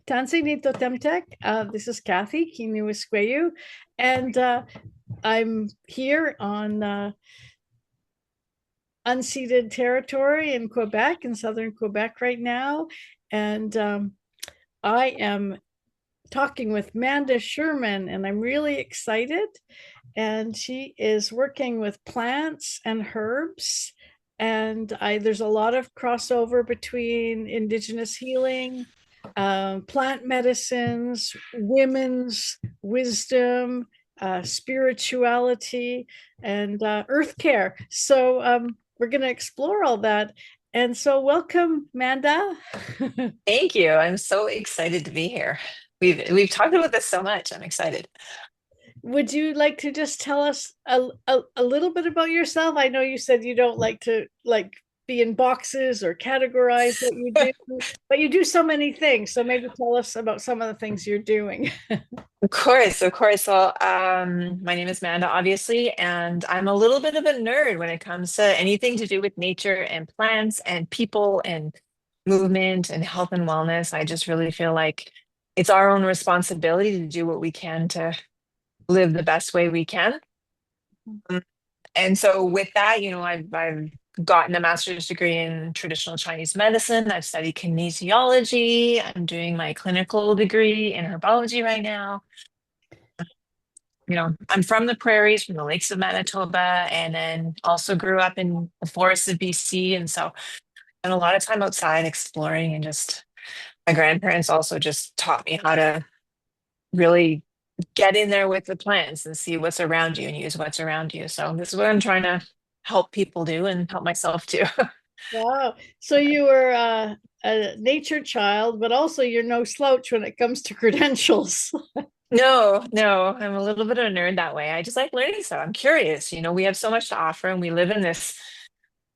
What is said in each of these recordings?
Tansi Nito Temtek. This is Kathy Kinuisqueyu, and I'm here on unceded territory in Quebec, in southern Quebec right now. And I am talking with Manda Sherman, and I'm really excited. And she is working with plants and herbs. And there's a lot of crossover between Indigenous healing, plant medicines, women's wisdom, spirituality, and earth care. So we're going to explore all that. And so, welcome, Manda. Thank you. I'm so excited to be here. We've talked about this so much. I'm excited. Would you like to just tell us a little bit about yourself? I know you said you don't like to be in boxes or categorize what you do, but you do so many things. So maybe tell us about some of the things you're doing. Of course, of course. Well, my name is Manda, obviously, and I'm a little bit of a nerd when it comes to anything to do with nature and plants and people and movement and health and wellness. I just really feel like it's our own responsibility to do what we can to live the best way we can. And so with that, I've gotten a master's degree in traditional Chinese medicine. I've studied kinesiology. I'm doing my clinical degree in herbology right now. I'm from the prairies, from the lakes of Manitoba, and then also grew up in the forests of BC. And so spent a lot of time outside exploring and just my grandparents also just taught me how to really get in there with the plants and see what's around you and use what's around you. So this is what I'm trying to help people do and help myself too. Wow. So you were a nature child, but also you're no slouch when it comes to credentials. No, no, I'm a little bit of a nerd that way. I just like learning stuff. I'm curious. We have so much to offer and we live in this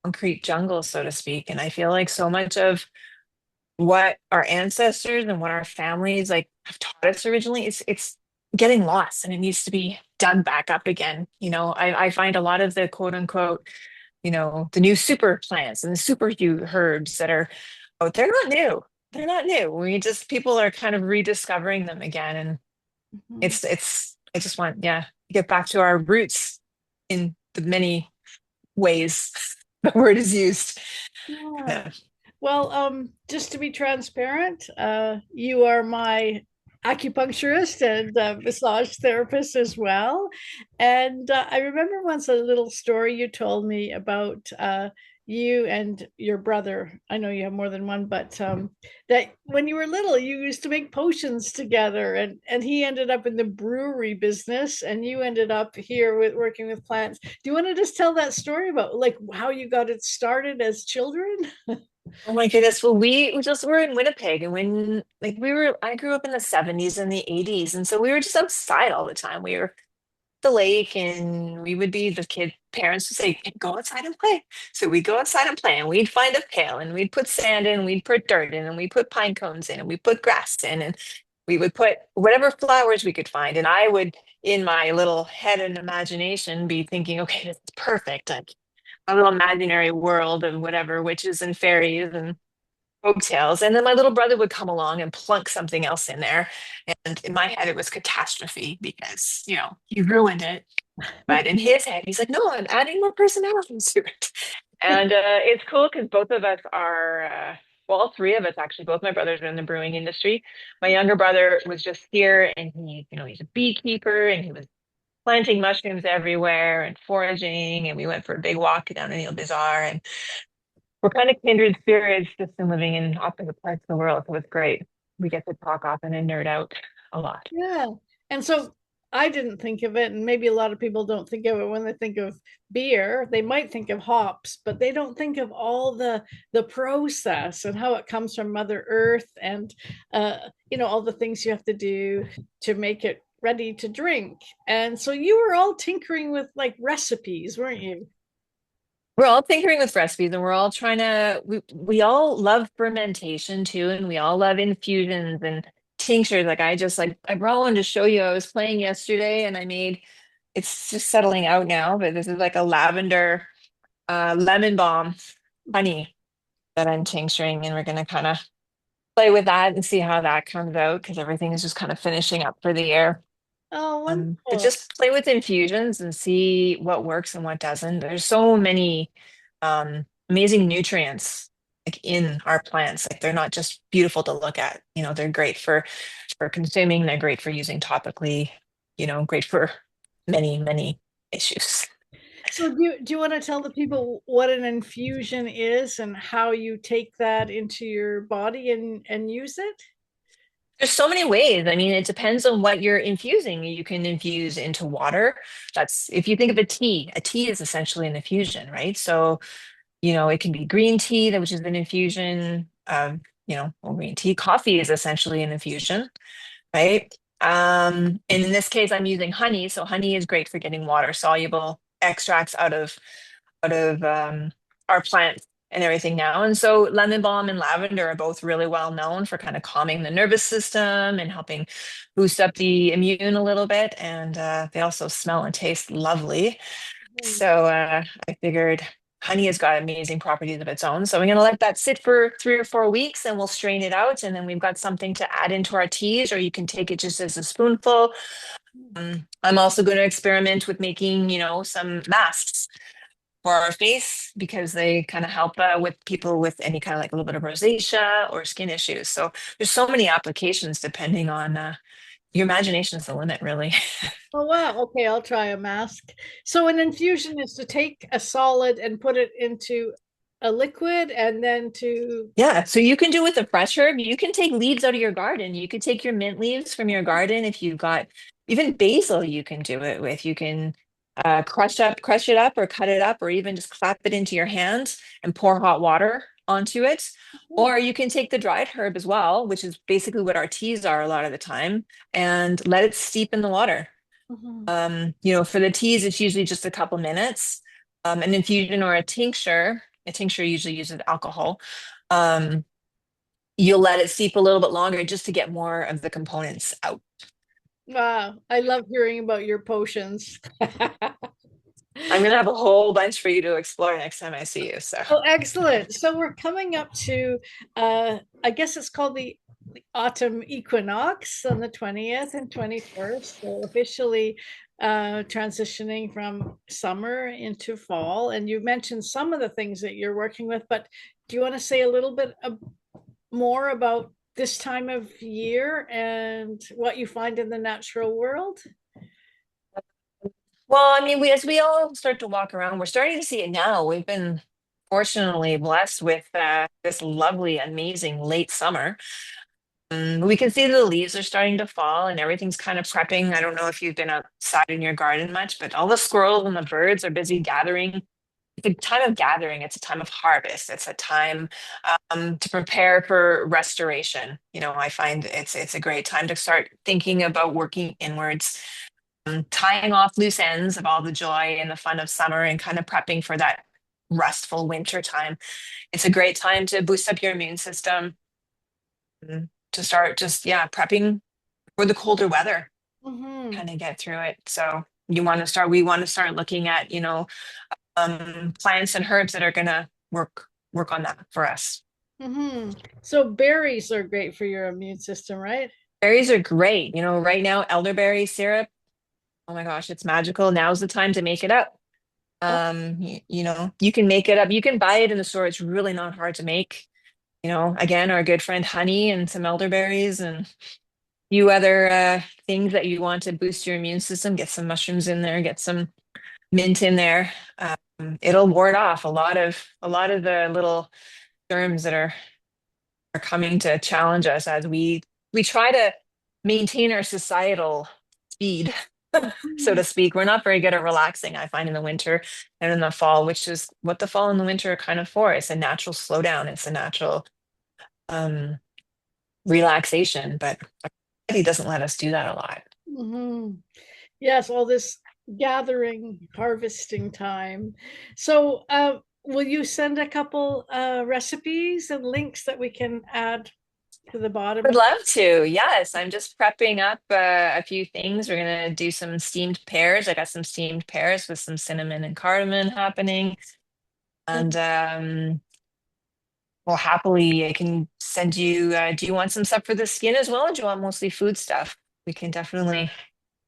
concrete jungle, so to speak. And I feel like so much of what our ancestors and what our families like have taught us originally, it's getting lost and it needs to be done back up again. I find a lot of the quote unquote, the new super plants and the super herbs that are, oh, they're not new. They're not new. People are kind of rediscovering them again. And Mhm. I just want, yeah, to get back to our roots in the many ways the word is used. Yeah. Yeah. Well, just to be transparent, you are my acupuncturist and massage therapist as well. And I remember once a little story you told me about you and your brother. I know you have more than one, but that when you were little, you used to make potions together, and he ended up in the brewery business, and you ended up here with working with plants. Do you want to just tell that story about like how you got it started as children? Oh my goodness. Well, we just were in Winnipeg and when like I grew up in the 70s and the 80s. And so we were just outside all the time. We were at the lake and we would be the kid parents would say, go outside and play. So we'd go outside and play and we'd find a pail and we'd put sand in, we'd put dirt in, and we'd put pine cones in, and we put grass in, and we would put whatever flowers we could find. And I would, in my little head and imagination, be thinking, okay, this is perfect. Like a little imaginary world of whatever witches and fairies and folk tales. And then my little brother would come along and plunk something else in there. And in my head, it was catastrophe because, he ruined it. But in his head, he's like, no, I'm adding more personality to it. And it's cool because both of us are, well, all three of us actually, both my brothers are in the brewing industry. My younger brother was just here and he's a beekeeper and he was planting mushrooms everywhere and foraging. And we went for a big walk down in the Bazaar. And we're kind of kindred spirits just in living in opposite parts of the world. So it's great. We get to talk often and nerd out a lot. Yeah. And so I didn't think of it, and maybe a lot of people don't think of it when they think of beer. They might think of hops, but they don't think of all the process and how it comes from Mother Earth, and all the things you have to do to make it ready to drink. And so you were all tinkering with like recipes, weren't you? We're all tinkering with recipes and we're all trying to, we all love fermentation too. And we all love infusions and tinctures. I brought one to show you. I was playing yesterday and it's just settling out now, but this is like a lavender lemon balm honey that I'm tincturing and we're going to kind of play with that and see how that comes out because everything is just kind of finishing up for the year. Oh, But wonderful. just play with infusions and see what works and what doesn't. There's so many amazing nutrients like in our plants. Like they're not just beautiful to look at. They're great for consuming. They're great for using topically. Great for many, many issues. So do you want to tell the people what an infusion is and how you take that into your body and use it? There's so many ways. I mean, it depends on what you're infusing. You can infuse into water. That's if you think of a tea is essentially an infusion, right? So it can be green tea, which is an infusion. Or green tea. Coffee is essentially an infusion, right? And in this case, I'm using honey. So honey is great for getting water soluble extracts out of our plants and everything now. And so lemon balm and lavender are both really well known for kind of calming the nervous system and helping boost up the immune a little bit. And they also smell and taste lovely. Mhm. So I figured honey has got amazing properties of its own. So I'm going to let that sit for 3 or 4 weeks and we'll strain it out. And then we've got something to add into our teas, or you can take it just as a spoonful. I'm also going to experiment with making, some masks for our face because they kind of help with people with any kind of like a little bit of rosacea or skin issues. So there's so many applications depending on your imagination is the limit, really. Oh wow. Okay, I'll try a mask. So an infusion is to take a solid and put it into a liquid and then to Yeah, so you can do with a fresh herb. You can take leaves out of your garden. You could take your mint leaves from your garden if you've got even basil you can do it with. You can crush it up or cut it up or even just clap it into your hand and pour hot water onto it. Or you can take the dried herb as well, which is basically what our teas are a lot of the time, and let it steep in the water. Mhm. For the teas, it's usually just a couple minutes. An infusion or a tincture usually uses alcohol. Um, you'll let it steep a little bit longer just to get more of the components out. Wow, I love hearing about your potions. I'm gonna have a whole bunch for you to explore next time I see you. So Oh, excellent. So we're coming up to, I guess it's called the autumn equinox on the 20th and 21st. So officially transitioning from summer into fall. And you mentioned some of the things that you're working with, but do you want to say a little bit more about this time of year and what you find in the natural world? well, I mean, as we all start to walk around, we're starting to see it now. We've been fortunately blessed with this lovely, amazing late summer. We can see the leaves are starting to fall and everything's kind of prepping. I don't know if you've been outside in your garden much, but all the squirrels and the birds are busy gathering. It's a time of gathering. It's a time of harvest. It's a time to prepare for restoration. I find it's a great time to start thinking about working inwards, tying off loose ends of all the joy and the fun of summer, and kind of prepping for that restful winter time. It's a great time to boost up your immune system, to start just prepping for the colder weather, Hmm. kind of get through it. So we want to start looking at plants and herbs that are gonna work on that for us. Hmm. So berries are great for your immune system, right? Berries are great. Right now, elderberry syrup, oh my gosh, it's magical. Now's the time to make it up. Oh, You can make it up. You can buy it in the store. It's really not hard to make. Again, our good friend honey and some elderberries and few other things that you want to boost your immune system. Get some mushrooms in there, get some mint in there. It'll ward off a lot of the little germs that are coming to challenge us as we try to maintain our societal speed, so mhm. to speak. We're not very good at relaxing, I find, in the winter and in the fall, which is what the fall and the winter are kind of for. It's a natural slowdown. It's a natural um, relaxation, but our body doesn't let us do that a lot. Mhm. Yes, all this gathering, harvesting time. So, will you send a couple recipes and links that we can add to the bottom Would of? love to. Yes, I'm just prepping up a few things. We're gonna do some steamed pears. I got some steamed pears with some cinnamon and cardamom happening. And Well, happily, I can send you. Do you want some stuff for the skin as well, or do you want mostly food stuff? We can definitely,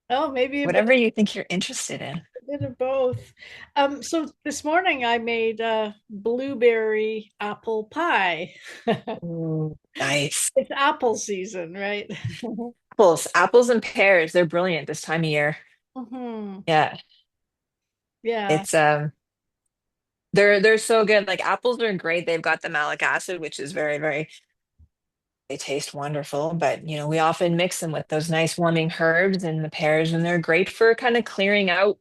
Oh, maybe whatever you think you're interested in. a bit of both. So this morning I made blueberry apple pie. Ooh, nice. It's apple season, right? Apples and pears, they're brilliant this time of year. Hmm. Yeah, Yeah. it's they're so good. Like apples are great. They've got the malic acid, which is very, they taste wonderful. But we often mix them with those nice warming herbs and the pears, and they're great for kind of clearing out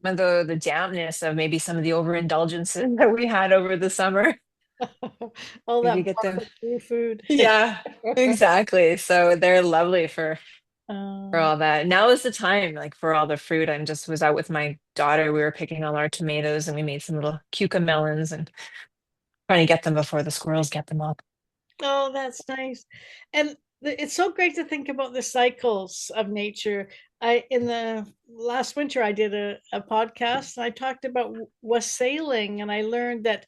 some of the dampness of maybe some of the overindulgences that we had over the summer. All Maybe that get them. processed food. Yeah, exactly. So they're lovely for Um, all that. Now is the time, like for all the fruit. I just was out with my daughter. We were picking all our tomatoes and we made some little cucamelons and trying to get them before the squirrels get them up. oh, that's nice. And it's so great to think about the cycles of nature. I in the last winter I did a podcast and I talked about wassailing and I learned that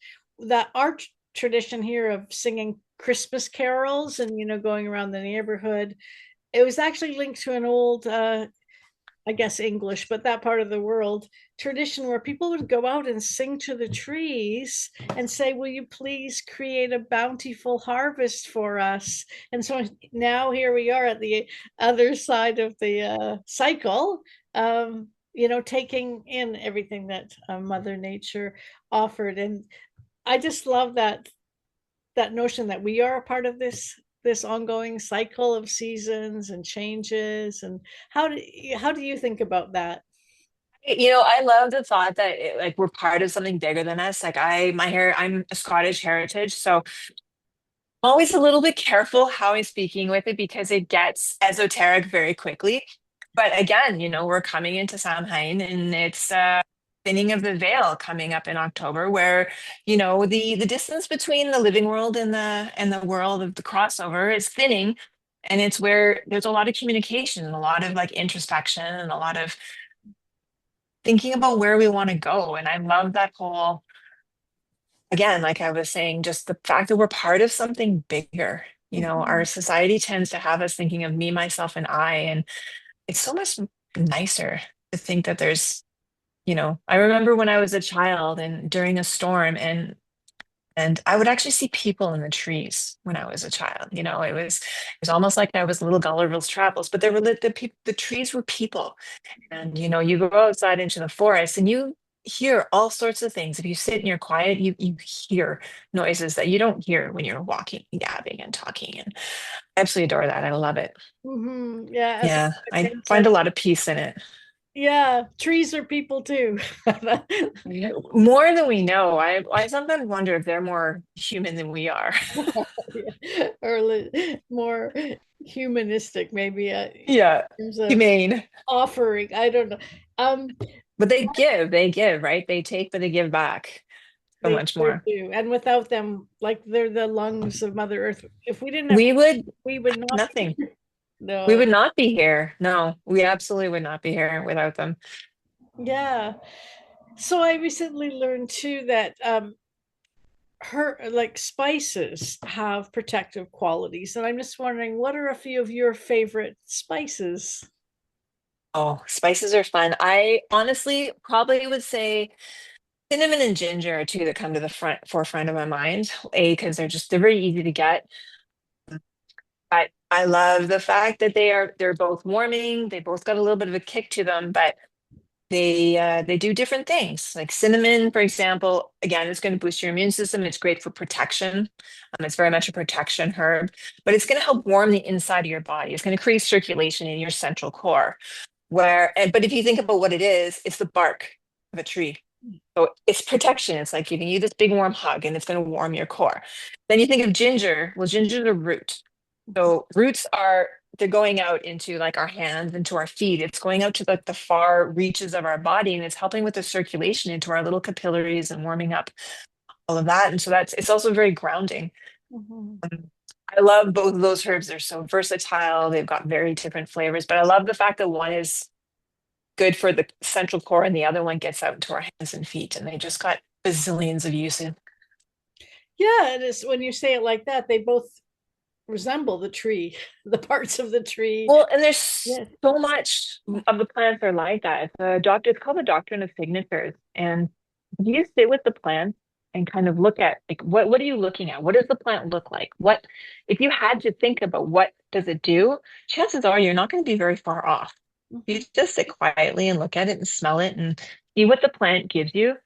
our tradition here of singing Christmas carols and going around the neighborhood, it was actually linked to an old I guess English, but that part of the world tradition where people would go out and sing to the trees and say, "Will you please create a bountiful harvest for us?" And so now here we are at the other side of the cycle, taking in everything that Mother Nature offered. And I just love that notion that we are a part of this ongoing cycle of seasons and changes. And how do you think about that? I love the thought that like we're part of something bigger than us. Like I'm a Scottish heritage, so always a little bit careful how I'm speaking with it because it gets esoteric very quickly. But again, we're coming into Samhain and it's thinning of the veil coming up in October where, the distance between the living world and the world of the crossover is thinning. And it's where there's a lot of communication and a lot of like introspection and a lot of thinking about where we want to go. And I love that whole again, like I was saying, just the fact that we're part of something bigger. Our Mhm. society tends to have us thinking of me, myself, and I, and it's so much nicer to think that I remember when I was a child and during a storm and I would actually see people in the trees when I was a child. It was almost like I was little Gulliver's Travels, but there were the trees were people. And you go outside into the forest and you hear all sorts of things. If you sit and you're quiet, you hear noises that you don't hear when you're walking, gabbing, and talking. And I absolutely adore that. I love it. Mhm. Yeah, as Yeah, my I friend find said, a lot of peace in it. yeah, trees are people too. Yeah, more than we know. I sometimes wonder if they're more human than we are. Yeah. Or more humanistic, maybe Yeah, in terms of humane. offering. I don't know. Um, But they give, right? They take, but they give back so they much sure more. do. And without them, like they're the lungs of Mother Earth. If we didn't have, We would we would not be. nothing. We No. would not be here. No, we absolutely would not be here without them. Yeah. So I recently learned too that her like spices have protective qualities, and I'm just wondering what are a few of your favorite spices? Oh, spices are fun. I honestly probably would say cinnamon and ginger are two that come to the forefront of my mind. A, because they're very easy to get. But I love the fact that they're both warming. They both got a little bit of a kick to them, but they do different things. Like cinnamon, for example, again, it's going to boost your immune system. It's great for protection. It's very much a protection herb, but it's going to help warm the inside of your body. It's going to create circulation in your central core. But if you think about what it is, it's the bark of a tree. So it's protection. It's like giving you this big warm hug and it's going to warm your core. Then you think of ginger. Well, ginger's a root. So roots they're going out into like our hands, into our feet. It's going out to the far reaches of our body and it's helping with the circulation into our little capillaries and warming up all of that. And so it's also very grounding. Mhm. Um, I love both of those herbs. They're so versatile. They've got very different flavors, but I love the fact that one is good for the central core and the other one gets out into our hands and feet and they just got bazillions of uses. Yeah, it is when you say it like that, they both resemble the tree, the parts of the tree. Well, and there's Yeah. so much of the plants are like that. It's called the doctrine of signatures. And if you sit with the plant and kind of look at like what are you looking at? What does the plant look like? What if you had to think about what does it do? Chances are you're not going to be very far off. You Mhm. just sit quietly and look at it and smell it and see what the plant gives you.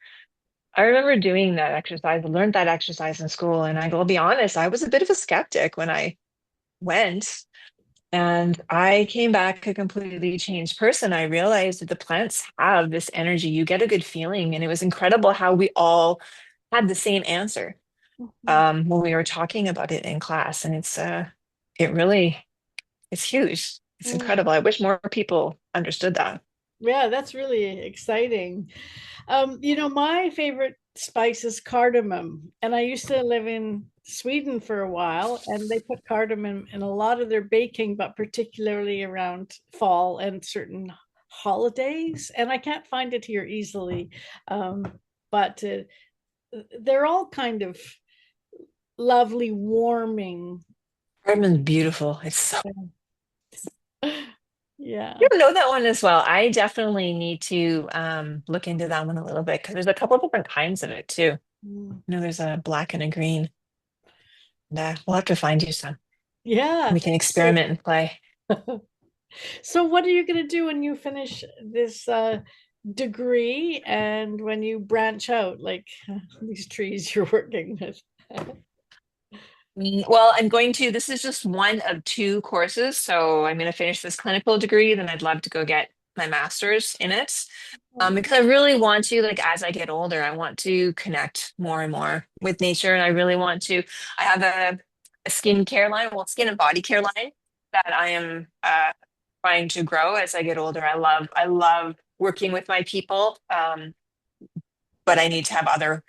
I remember doing that exercise. I learned that exercise in school, and I'll be honest, I was a bit of a skeptic when I went. And I came back a completely changed person. I realized that the plants have this energy. You get a good feeling. And it was incredible how we all had the same answer Mhm. when we were talking about it in class. And it really, it's huge. It's Mm. incredible. I wish more people understood that. Yeah, that's really exciting. My favorite spice is cardamom, and I used to live in Sweden for a while, and they put cardamom in a lot of their baking, but particularly around fall and certain holidays. And I can't find it here easily, but they're all kind of lovely, warming. Carmen's beautiful. It's so, Yeah. you don't know that one as well. I definitely need to look into that one a little bit because there's a couple different kinds of it too. Mm. There's a black and a green. We'll have to find you some. Yeah. We can experiment and play. So, what are you going to do when you finish this degree and when you branch out, like these trees you're working with? Well, this is just one of two courses. So I'm going to finish this clinical degree, then I'd love to go get my master's in it. Because I really want to, like, as I get older, I want to connect more and more with nature. And I really want to, I have a skincare line, well, skin and body care line that I am trying to grow as I get older. I love working with my people. But I need to have other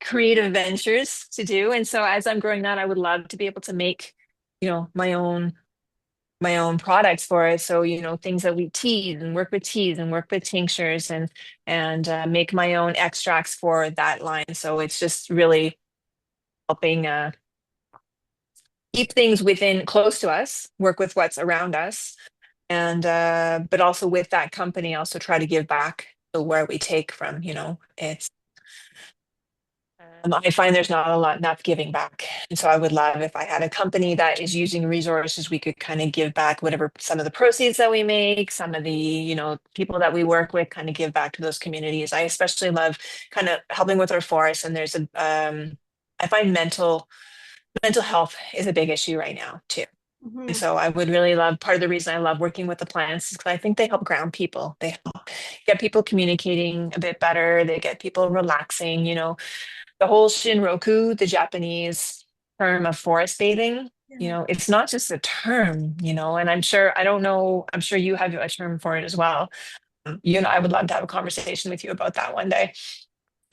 creative ventures to do. And so as I'm growing that, I would love to be able to make, my own products for it. So, things that we teas and work with tinctures and make my own extracts for that line. So it's just really helping keep things within close to us, work with what's around us. And but also with that company, also try to give back to where we take from, it's I find there's not a lot enough giving back. And so I would love if I had a company that is using resources, we could kind of give back whatever some of the proceeds that we make, some of the, people that we work with, kind of give back to those communities. I especially love kind of helping with our forests. And I find mental health is a big issue right now too. And Mhm. so I would really love part of the reason I love working with the plants is because I think they help ground people. They help get people communicating a bit better. They get people relaxing, the whole Shinroku, the Japanese term of forest bathing, Yeah. it's not just a term, and I don't know, I'm sure you have a term for it as well. I would love to have a conversation with you about that one day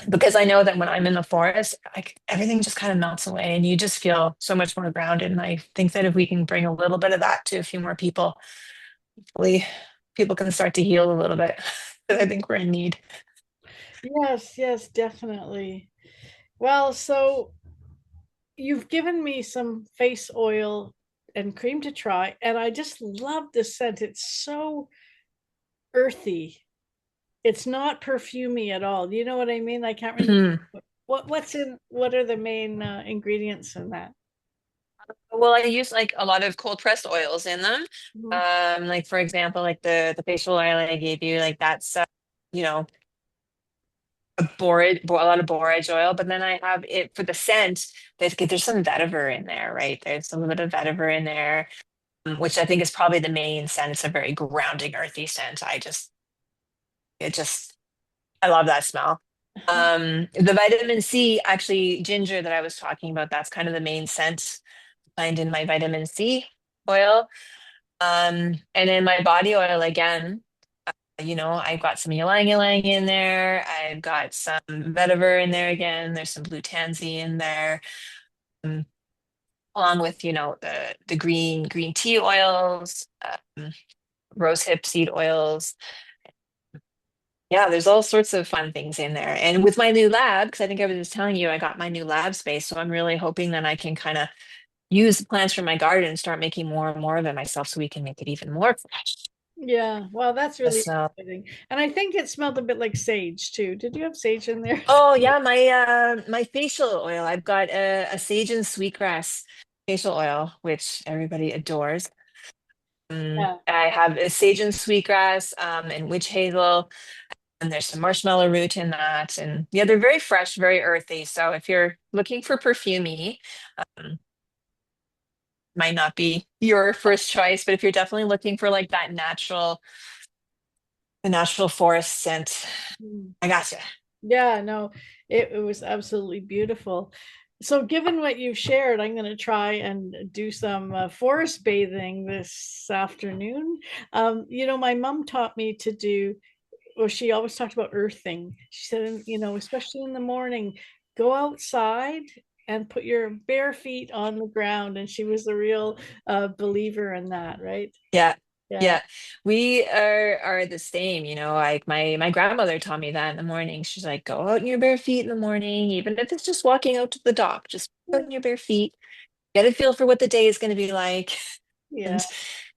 because I know that when I'm in the forest, like everything just kind of melts away and you just feel so much more grounded. And I think that if we can bring a little bit of that to a few more people, hopefully people can start to heal a little bit. Because I think we're in need. Yes, yes, definitely. Well, so you've given me some face oil and cream to try, and I just love the scent. It's so earthy. It's not perfumey at all. Do you know what I mean? I can't remember what are the main ingredients in that? Well, I use like a lot of cold pressed oils in them. Mhm. Like for example, like the facial oil I gave you, like that's you know, a lot of borage oil. But then I have it for the scent. There's some vetiver in there, right? There's a little bit of vetiver in there, which I think is probably the main scent. It's a very grounding, earthy scent. It just, I love that smell. The vitamin C, actually, ginger that I was talking about, that's kind of the main scent find in my vitamin C oil. And in my body oil again, I've got some ylang ylang in there. I've got some vetiver in there again. There's some blue tansy in there, um, along with the green tea oils, rose hip seed oils. Yeah, there's all sorts of fun things in there. And with my new lab, because I think I was just telling you, I got my new lab space. So I'm really hoping that I can kind of use the plants from my garden and start making more and more of it myself so we can make it even more fresh. Yeah, well, that's really So, exciting. And I think it smelled a bit like sage too. Did you have sage in there? oh yeah, my facial oil. I've got a sage and sweetgrass facial oil, which everybody adores. Yeah. I have a sage and sweetgrass and witch hazel, and there's some marshmallow root in that. And yeah, they're very fresh, very earthy. So if you're looking for perfumey, um, might not be your first choice, but if you're definitely looking for like that natural, the natural forest scent, Mm. I gotcha. Yeah, no, it was absolutely beautiful. So, given what you've shared, I'm going to try and do some forest bathing this afternoon. My mom taught me to do, well, she always talked about earthing. She said, especially in the morning, go outside and put your bare feet on the ground. And she was a real believer in that, right? Yeah. Yeah. Yeah. We are the same, like my grandmother taught me that in the morning. She's like, go out in your bare feet in the morning, even if it's just walking out to the dock, just go out in your bare feet, get a feel for what the day is going to be like. Yeah. And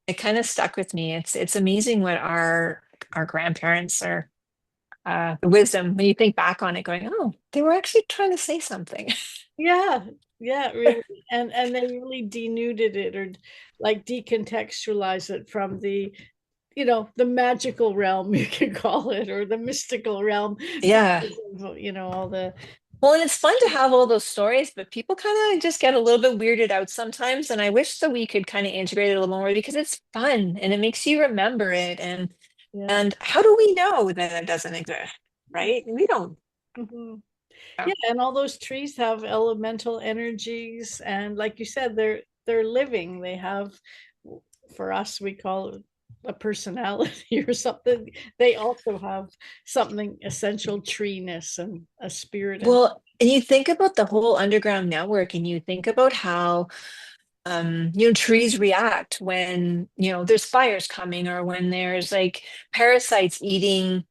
it kind of stuck with me. It's amazing what our grandparents are the wisdom when you think back on it, going, oh, they were actually trying to say something. Yeah, yeah, really. And they really denuded it or like decontextualize it from the magical realm, you could call it, or the mystical realm, Yeah. because of, all the Well, and it's fun to have all those stories, but people kind of just get a little bit weirded out sometimes. And I wish that we could kind of integrate it a little more because it's fun and it makes you remember it. yeah. And how do we know that it doesn't exist? Right? We don't Mhm. know. Yeah, and all those trees have elemental energies, and like you said, they're living. They have, for us, we call it a personality or something. They also have something essential treeness and a spirit and Well, and you think about the whole underground network and you think about how trees react when, there's fires coming or when there's like parasites eating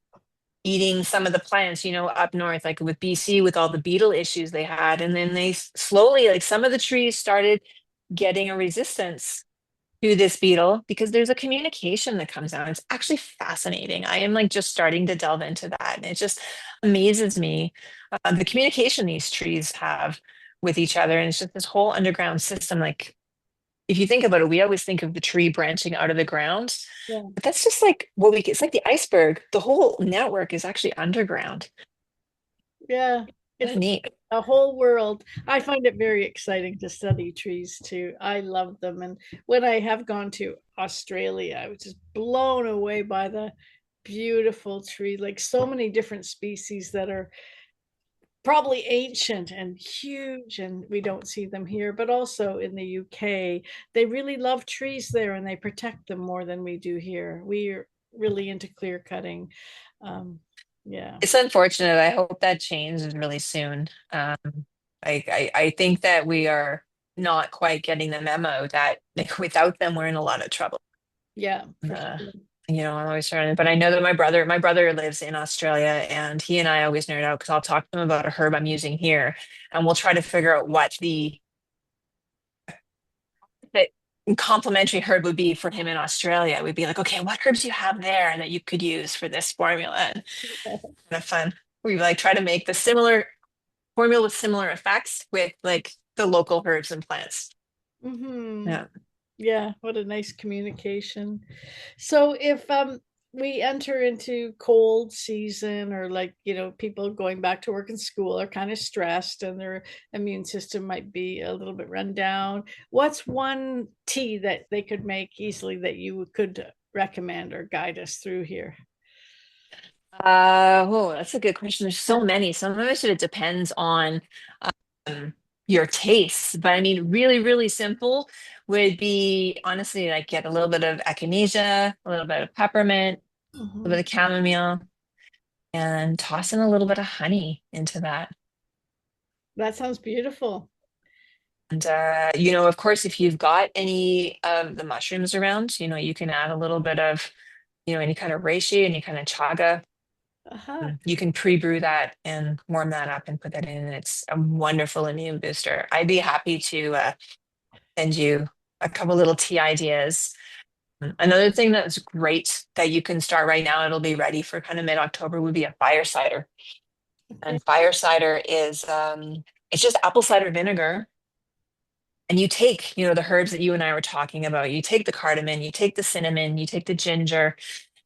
some of the plants, up north, like with BC, with all the beetle issues they had. And then they slowly, like some of the trees started getting a resistance to this beetle because there's a communication that comes out. It's actually fascinating. I am like just starting to delve into that. And it just amazes me the communication these trees have with each other. And it's just this whole underground system. Like, if you think about it, we always think of the tree branching out of the ground, yeah. but that's just like it's like the iceberg. The whole network is actually underground. Yeah, Kind it's of neat. a whole world. I find it very exciting to study trees too. I love them. And when I have gone to Australia, I was just blown away by the beautiful tree, like so many different species that are probably ancient and huge, and we don't see them here, but also in the UK. They really love trees there and they protect them more than we do here. We're really into clear cutting. Um, yeah. It's unfortunate. I hope that changes really soon. I think that we are not quite getting the memo that like, without them, we're in a lot of trouble. Yeah, for Uh, sure. I'm always trying, but I know that my brother lives in Australia, and he and I always nerd out because I'll talk to him about a herb I'm using here, and we'll try to figure out what the complementary herb would be for him in Australia. We'd be like, okay, what herbs do you have there that you could use for this formula? And kind of fun. We like try to make the similar formula with similar effects with like the local herbs and plants. Hmm. Yeah. Yeah, what a nice communication. So if we enter into cold season, or like, people going back to work and school are kind of stressed and their immune system might be a little bit run down, what's one tea that they could make easily that you could recommend or guide us through here? That's a good question. There's so many. Some of it depends on your tastes, but I mean, really, really simple would be honestly like get a little bit of echinacea, a little bit of peppermint, a Mhm. little bit of chamomile, and toss in a little bit of honey into that. That sounds beautiful. And of course, if you've got any of the mushrooms around, you can add a little bit of, any kind of reishi, any kind of chaga. Uh-huh. You can pre-brew that and warm that up and put that in, and it's a wonderful immune booster. I'd be happy to send you a couple little tea ideas. Another thing that's great that you can start right now, it'll be ready for kind of mid-October, would be a fire cider. Okay. And fire cider is it's just apple cider vinegar. And you take, the herbs that you and I were talking about. You take the cardamom, you take the cinnamon, you take the ginger,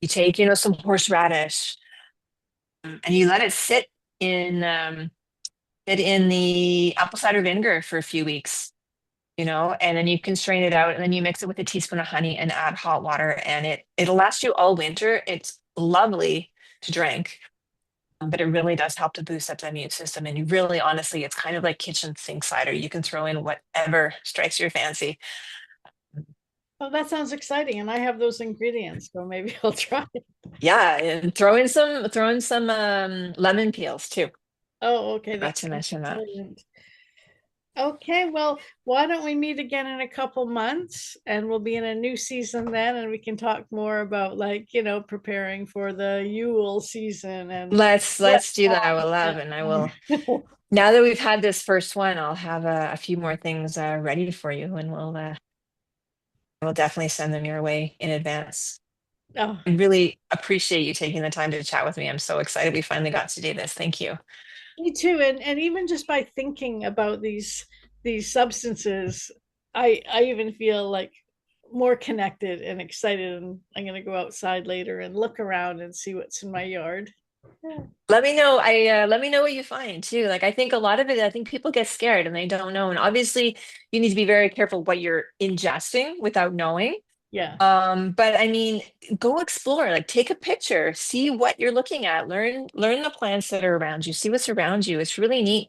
you take, some horseradish, and you let it sit in the apple cider vinegar for a few weeks, and then you can strain it out, and then you mix it with a teaspoon of honey and add hot water, and it'll last you all winter. It's lovely to drink. But it really does help to boost up the immune system. And you really, honestly, it's kind of like kitchen sink cider. You can throw in whatever strikes your fancy. Oh, that sounds exciting, and I have those ingredients, so maybe I'll try it. Yeah, and throw in some lemon peels too. Oh, okay, Forgot that to sounds mention that. brilliant. Okay, well, why don't we meet again in a couple months and we'll be in a new season then and we can talk more about like, preparing for the Yule season and what Let's do that. I will love, and I will. Now that we've had this first one, I'll have a few more things ready for you, and we'll definitely send them your way in advance. Oh, I really appreciate you taking the time to chat with me. I'm so excited we finally got to do this. Thank you. me too. And even just by thinking about these substances, I even feel like more connected and excited and I'm gonna go outside later and look around and see what's in my yard. Yeah. Let me know. Let me know what you find too. Like I think a lot of it, I think people get scared and they don't know. And obviously, you need to be very careful what you're ingesting without knowing. Yeah. But I mean, go explore, like take a picture, see what you're looking at, learn the plants that are around you, see what's around you. It's really neat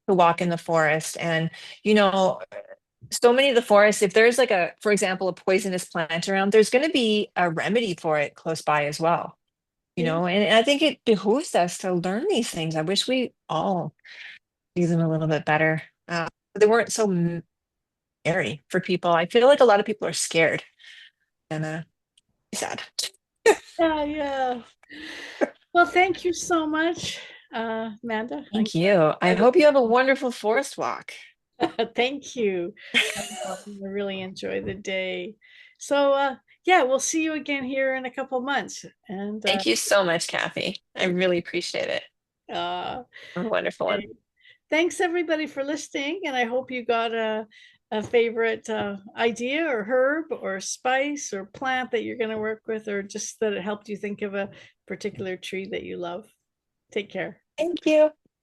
to walk in the forest. And, you know, so many of the forests, if there's like for example, a poisonous plant around, there's going to be a remedy for it close by as well. Yeah. And I think it behooves us to learn these things. I wish we all do them a little bit better. They weren't so scary for people. I feel like a lot of people are scared and sad. Yeah, yeah. Well, thank you so much, Amanda. I'm Thank you. I glad hope you have a wonderful forest walk. thank you. I really enjoy the day. So, yeah, we'll see you again here in a couple months. And Thank you so much, Kathy. I really appreciate it. uh, Have a wonderful one. okay. Thanks everybody for listening. And I hope you got a favorite idea or herb or spice or plant that you're going to work with, or just that it helped you think of a particular tree that you love. Take care. Thank you.